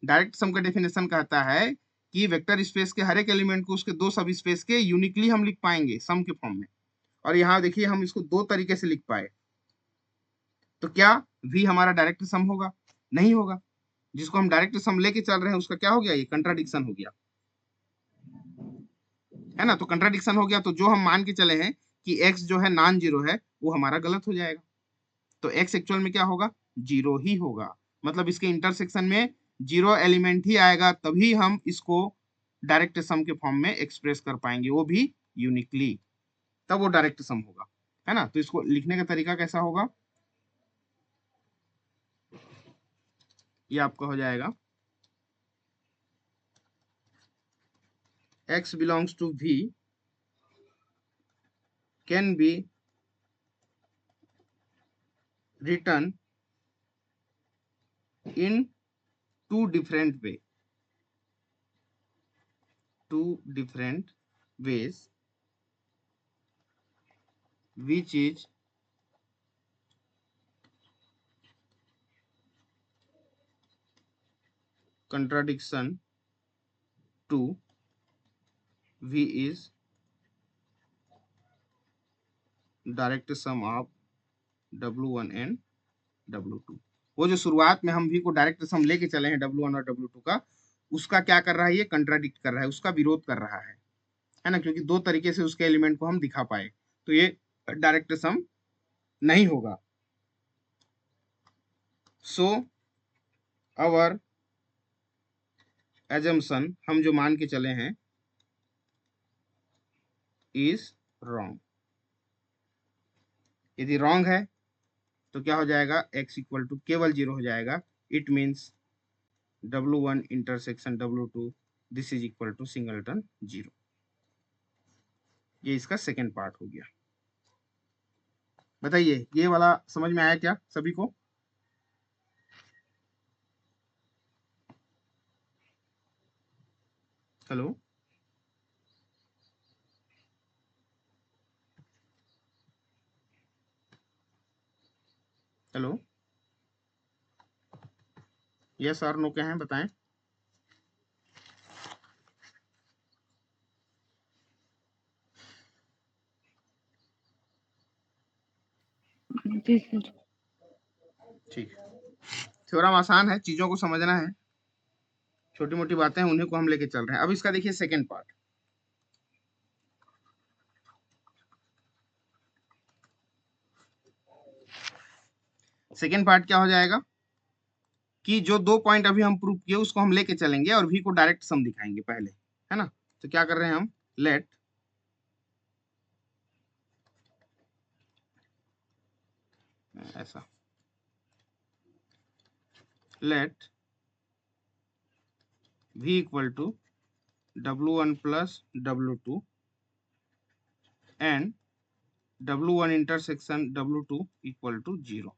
डायरेक्ट सम का डेफिनेशन कहता है कि वेक्टर स्पेस के हर एक एलिमेंट को उसके दो सब स्पेस के यूनिकली हम लिख पाएंगे सम के फॉर्म में। और यहाँ देखिए हम इसको दो तरीके से लिख पाए, तो क्या v हमारा डायरेक्ट सम होगा, नहीं होगा। जिसको हम डायरेक्ट सम लेके चल रहे हैं उसका क्या हो गया, ये कंट्राडिक्शन हो गया, है ना। तो कंट्राडिक्शन हो गया, तो जो हम मान के चले हैं कि x जो है नॉन जीरो है वो हमारा गलत हो जाएगा। तो x एक्चुअल में क्या होगा, जीरो ही होगा। मतलब इसके इंटरसेक्शन में जीरो एलिमेंट ही आएगा, तभी हम इसको डायरेक्ट सम के फॉर्म में एक्सप्रेस कर पाएंगे, वो भी यूनिकली, तब वो डायरेक्ट सम होगा, है ना। तो इसको लिखने का तरीका कैसा होगा, ये आपका हो जाएगा x belongs to V can be written in two different ways, which is contradiction to V is direct sum of W1 and W2। वो जो शुरुआत में हम V को डायरेक्ट सम लेके चले हैं W1 और W2 का, उसका क्या कर रहा है, ये कंट्राडिक्ट कर रहा है, उसका विरोध कर रहा है ना, क्योंकि दो तरीके से उसके एलिमेंट को हम दिखा पाए, तो ये डायरेक्ट सम नहीं होगा। सो अवर एजम्पशन, हम जो मान के चले हैं, इज रॉन्ग। यदि रॉन्ग है तो क्या हो जाएगा, x इक्वल टू केवल जीरो हो जाएगा। It means W1 intersection W2 this is equal to singleton zero. ये इसका सेकेंड पार्ट हो गया। बताइए ये वाला समझ में आया क्या सभी को? हेलो, हेलो, यस और नो क्या है बताएं। ठीक, थ्योरम आसान है, चीजों को समझना है, छोटी मोटी बातें हैं उन्हीं को हम लेके चल रहे हैं। अब इसका देखिए सेकेंड पार्ट। सेकेंड पार्ट क्या हो जाएगा कि जो दो पॉइंट अभी हम प्रूव किए उसको हम लेके चलेंगे और V को डायरेक्ट सम दिखाएंगे पहले, है ना। तो क्या कर रहे हैं हम, लेट ऐसा, let V equal to W1 plus W2 and W1 intersection W2 equal to 0,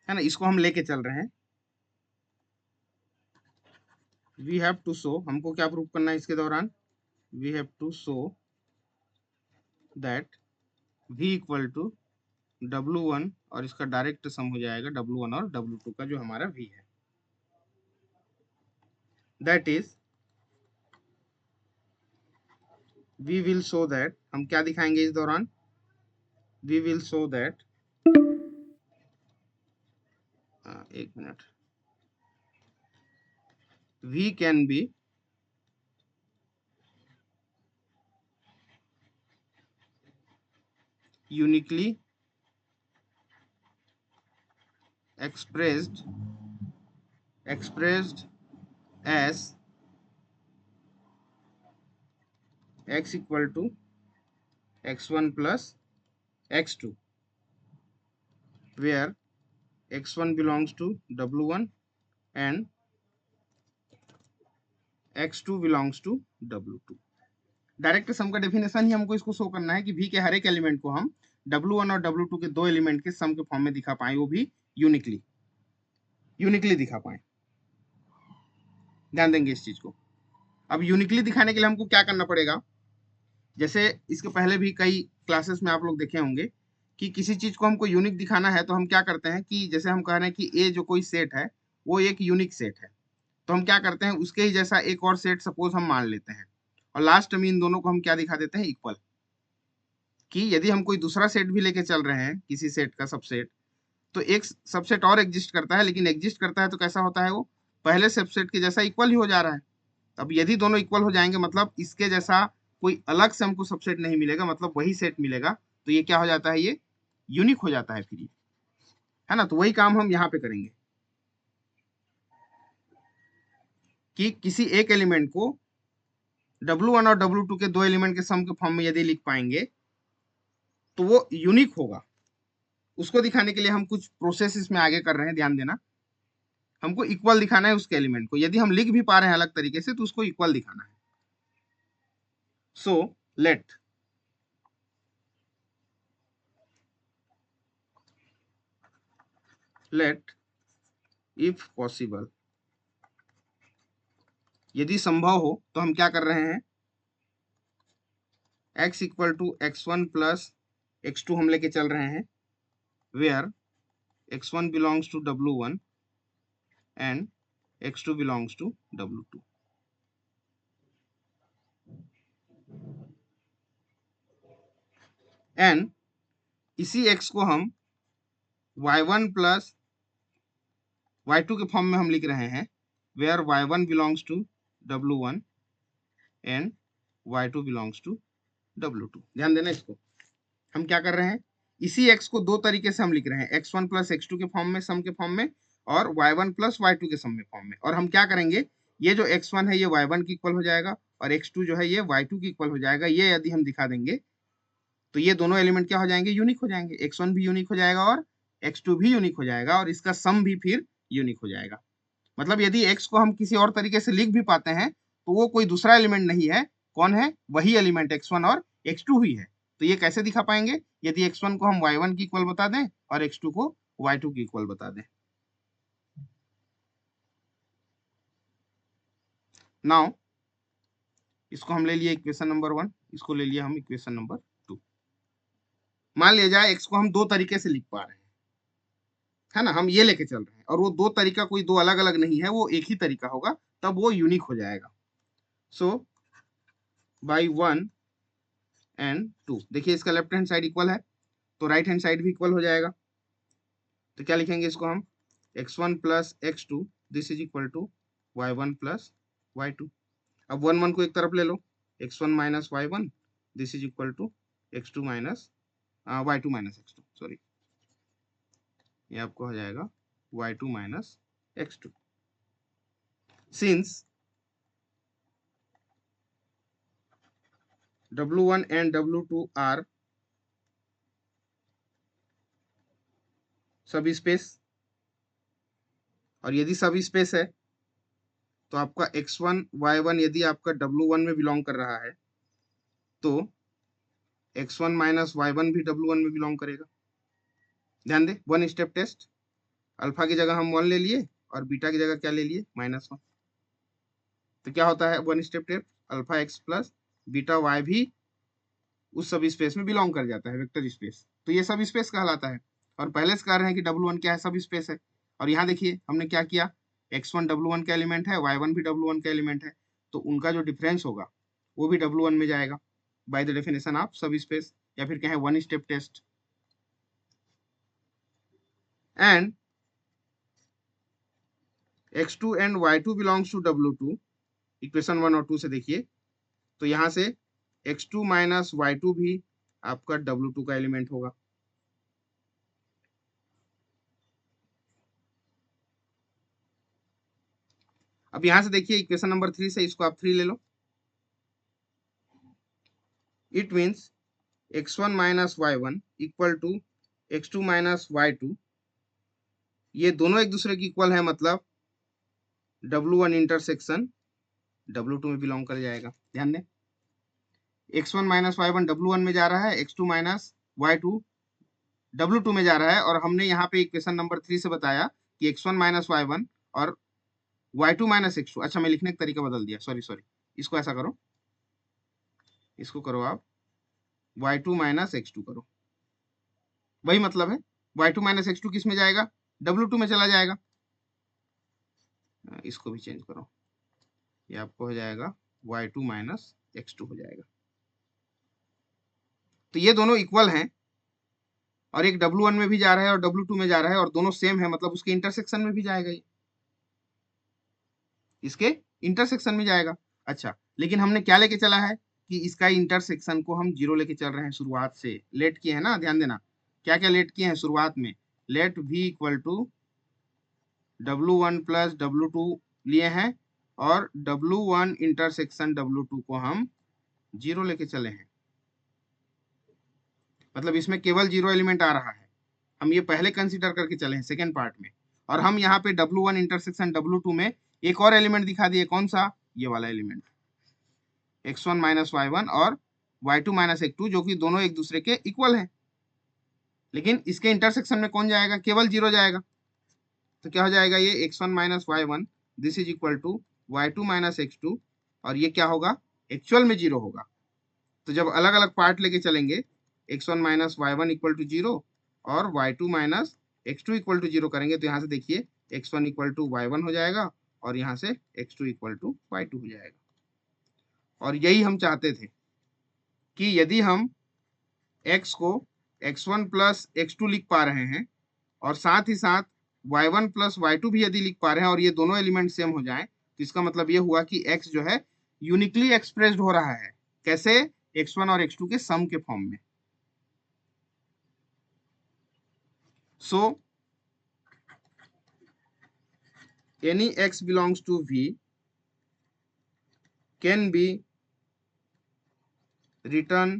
है ना। इसको हम लेके चल रहे हैं। वी हैव टू शो, हमको क्या प्रूव करना है इसके दौरान, we have to show that V equal to W1 और इसका डायरेक्ट सम हो जाएगा W1 और W2 का जो हमारा V है, that is we will show that, हम क्या दिखाएंगे इस दौरान, वी विल शो दैट, एक मिनट, V can be uniquely expressed as x equal to x1 plus x2, where x1 belongs to W1 and x2 belongs to W2। Direct sum का definition ही हमको इसको शो करना है कि V के हर एक एलिमेंट को हम W1 और W2 के दो एलिमेंट के सम के फॉर्म में दिखा पाए, वो भी यूनिकली दिखा पाए। ध्यान देंगे इस चीज को। अब यूनिकली दिखाने के लिए हमको क्या करना पड़ेगा, जैसे इसके पहले भी कई क्लासेस में आप लोग देखे होंगे कि किसी चीज को हमको यूनिक दिखाना है तो हम क्या करते हैं कि जैसे हम कह रहे हैं कि ए जो कोई सेट है वो एक यूनिक सेट है, तो हम क्या करते हैं उसके ही जैसा एक और सेट सपोज हम मान लेते हैं और लास्ट में इन दोनों को हम क्या दिखा देते हैं, इक्वल। कि यदि हम कोई दूसरा सेट भी लेके चल रहे हैं किसी सेट का सबसेट, तो एक सबसेट और एग्जिस्ट करता है, लेकिन एग्जिस्ट करता है तो कैसा होता है, वो पहले सबसेट के जैसा इक्वल ही हो जा रहा है। अब यदि दोनों इक्वल हो जाएंगे मतलब इसके जैसा कोई अलग से हमको सबसेट नहीं मिलेगा, मतलब वही सेट मिलेगा, तो ये क्या हो जाता है, ये यूनिक हो जाता है फिर ये, है ना। तो वही काम हम यहाँ पे करेंगे कि किसी एक एलिमेंट को W1 और W2 के दो एलिमेंट के सम के फॉर्म में यदि लिख पाएंगे तो वो यूनिक होगा। उसको दिखाने के लिए हम कुछ प्रोसेस इसमें आगे कर रहे हैं, ध्यान देना। हमको इक्वल दिखाना है उसके एलिमेंट को, यदि हम लिख भी पा रहे हैं अलग तरीके से तो उसको इक्वल दिखाना है। सो लेट इफ पॉसिबल, यदि संभव हो तो हम क्या कर रहे हैं, x equal to x1 plus x2 हम लेके चल रहे हैं, where x1 belongs to W1 and x2 belongs to W2। And इसी x को हम y1 प्लस y2 के फॉर्म में हम लिख रहे हैं, where y1 belongs to W1 and y2 belongs to W2। ध्यान देना इसको, हम क्या कर रहे हैं, इसी x को दो तरीके से हम लिख रहे हैं, x1 प्लस x2 के फॉर्म में, सम के फॉर्म में, और y1 प्लस y2 के सम में फॉर्म में। और हम क्या करेंगे, ये जो x1 है ये y1 की इक्वल हो जाएगा और x2 जो है ये y2 की इक्वल हो जाएगा। ये यदि हम दिखा देंगे तो ये दोनों एलिमेंट क्या हो जाएंगे, यूनिक हो जाएंगे। x1 भी यूनिक हो जाएगा और x2 भी यूनिक हो जाएगा और इसका सम भी फिर यूनिक हो जाएगा। मतलब यदि x को हम किसी और तरीके से लिख भी पाते हैं तो वो कोई दूसरा एलिमेंट नहीं है, कौन है, वही एलिमेंट x1 और x2 ही है। तो ये कैसे दिखा पाएंगे, यदि x1 को हम y1 की इक्वल बता दें और x2 को y2 की इक्वल बता दें। नाउ इसको हम ले लिए इक्वेशन नंबर 1, इसको ले लिया हम इक्वेशन नंबर 2। मान लिया जाए x को हम दो तरीके से लिख पा रहे हैं, है ना, हम ये लेके चल रहे हैं और वो दो तरीका कोई दो अलग अलग नहीं है, वो एक ही तरीका होगा, तब वो यूनिक हो जाएगा। सो बाई 1 एंड 2, देखिए इसका लेफ्ट हैंड साइड इक्वल है तो राइट हैंड साइड भी इक्वल हो जाएगा। तो क्या लिखेंगे इसको हम, x1 plus x2 this is equal to y1 plus y2। अब 1 1 को एक तरफ ले लो, x1 minus y1 this is equal to x2 minus y2 minus x2, sorry, ये आपको हो जाएगा y2 minus x2। Since W1 and W2 are subspace, और यदि सब स्पेस है तो आपका x1 y1 यदि आपका W1 में बिलोंग कर रहा है तो x1 माइनस y1 भी w1 में बिलोंग करेगा। ध्यान दे, वन स्टेप टेस्ट, अल्फा की जगह हम 1 ले लिए और बीटा की जगह क्या ले लिए, -1। तो क्या होता है one step test, alpha x plus beta y भी उस सब स्पेस में बिलोंग कर जाता है, वेक्टर स्पेस। तो ये सब स्पेस कहलाता है। और पहले से कह रहे हैं कि W1 क्या है, सब स्पेस है। और यहाँ देखिए हमने क्या किया, x1 W1 का एलिमेंट है, y1 भी W1 का एलिमेंट है, तो उनका जो डिफरेंस होगा वो भी W1 में जाएगा by the definition of subspace, या फिर क्या है one step test. And x2 and y2 belongs to W2, equation 1 और 2 से देखिए, तो यहाँ से x2 माइनस y2 भी आपका W2 का एलिमेंट होगा। अब यहां से देखिए इक्वेशन नंबर 3 से इसको आप 3 ले लो। It means x1 minus y1 equal to x2 minus y2, ये दोनों एक दूसरे की इक्वल है, मतलब W1 इंटरसेक्शन W2 में बिलोंग कर जाएगा। ध्यान दें, x1 माइनस y1 W1 में जा रहा है, x2 माइनस y2 W2 में जा रहा है। और हमने यहाँ पे इक्वेशन नंबर 3 से बताया कि x1 माइनस y1 और y2 माइनस x2, अच्छा मैं लिखने का तरीका बदल दिया, सॉरी, इसको ऐसा करो, इसको करो आप y2 माइनस x2 करो, वही मतलब है। y2 माइनस x2 किस में जाएगा, W2 में चला जाएगा। इसको भी चेंज करो, ये आपको हो जाएगा y2 माइनस x2 हो जाएगा। तो ये दोनों इक्वल हैं, और एक W1 में भी जा रहा है और W2 में जा रहा है, और दोनों सेम है, मतलब उसके इंटरसेक्शन में भी जाएगा, ये इसके इंटरसेक्शन में जाएगा। अच्छा, लेकिन हमने क्या लेके चला है कि इसका इंटरसेक्शन को हम 0 लेके चल रहे हैं शुरुआत से, लेट किए हैं ना, ध्यान देना क्या क्या लेट किए हैं शुरुआत में। Let v equal to W1 plus W2 लिए हैं, और W1 इंटरसेक्शन W2 को हम 0 लेके चले हैं, मतलब इसमें केवल 0 एलिमेंट आ रहा है। हम ये पहले कंसीडर करके चले हैं सेकेंड पार्ट में, और हम यहाँ पे W1 इंटरसेक्शन W2 में एक और एलिमेंट दिखा दिए, कौन सा, ये वाला एलिमेंट x1 माइनस y1 और y2 माइनस x2, जो कि दोनों एक दूसरे के इक्वल हैं। लेकिन इसके इंटरसेक्शन में कौन जाएगा, केवल 0 जाएगा। तो क्या हो जाएगा, ये x1 minus y1 this is equal to y2 minus x2, और ये क्या होगा, एक्चुअल में 0 होगा। तो जब अलग अलग पार्ट लेके चलेंगे, x1 minus y1 equal to 0 और y2 minus x2 equal to 0 करेंगे, तो यहाँ से देखिए x1 इक्वल टू y1 हो जाएगा, और यहाँ से x2 इक्वल टू y2 हो जाएगा। और यही हम चाहते थे कि यदि हम x को x1 प्लस x2 लिख पा रहे हैं, और साथ ही साथ y1 प्लस y2 भी यदि लिख पा रहे हैं, और ये दोनों एलिमेंट सेम हो जाएं, तो इसका मतलब ये हुआ कि x जो है यूनिकली एक्सप्रेस्ड हो रहा है। कैसे, x1 और x2 के सम के फॉर्म में। सो any x belongs to V can be written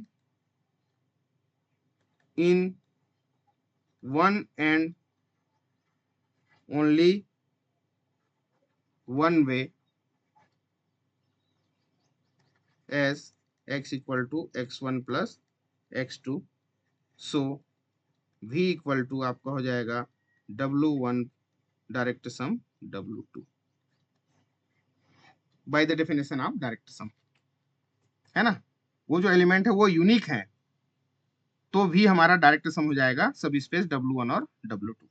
in one and only one way as x equal to x1 plus x2। So v equal to आपका हो जाएगा W1 direct sum W2 by the definition of direct sum, है ना। वो जो element है वो unique है, तो भी हमारा डायरेक्ट सम हो जाएगा सब स्पेस W1 और W2।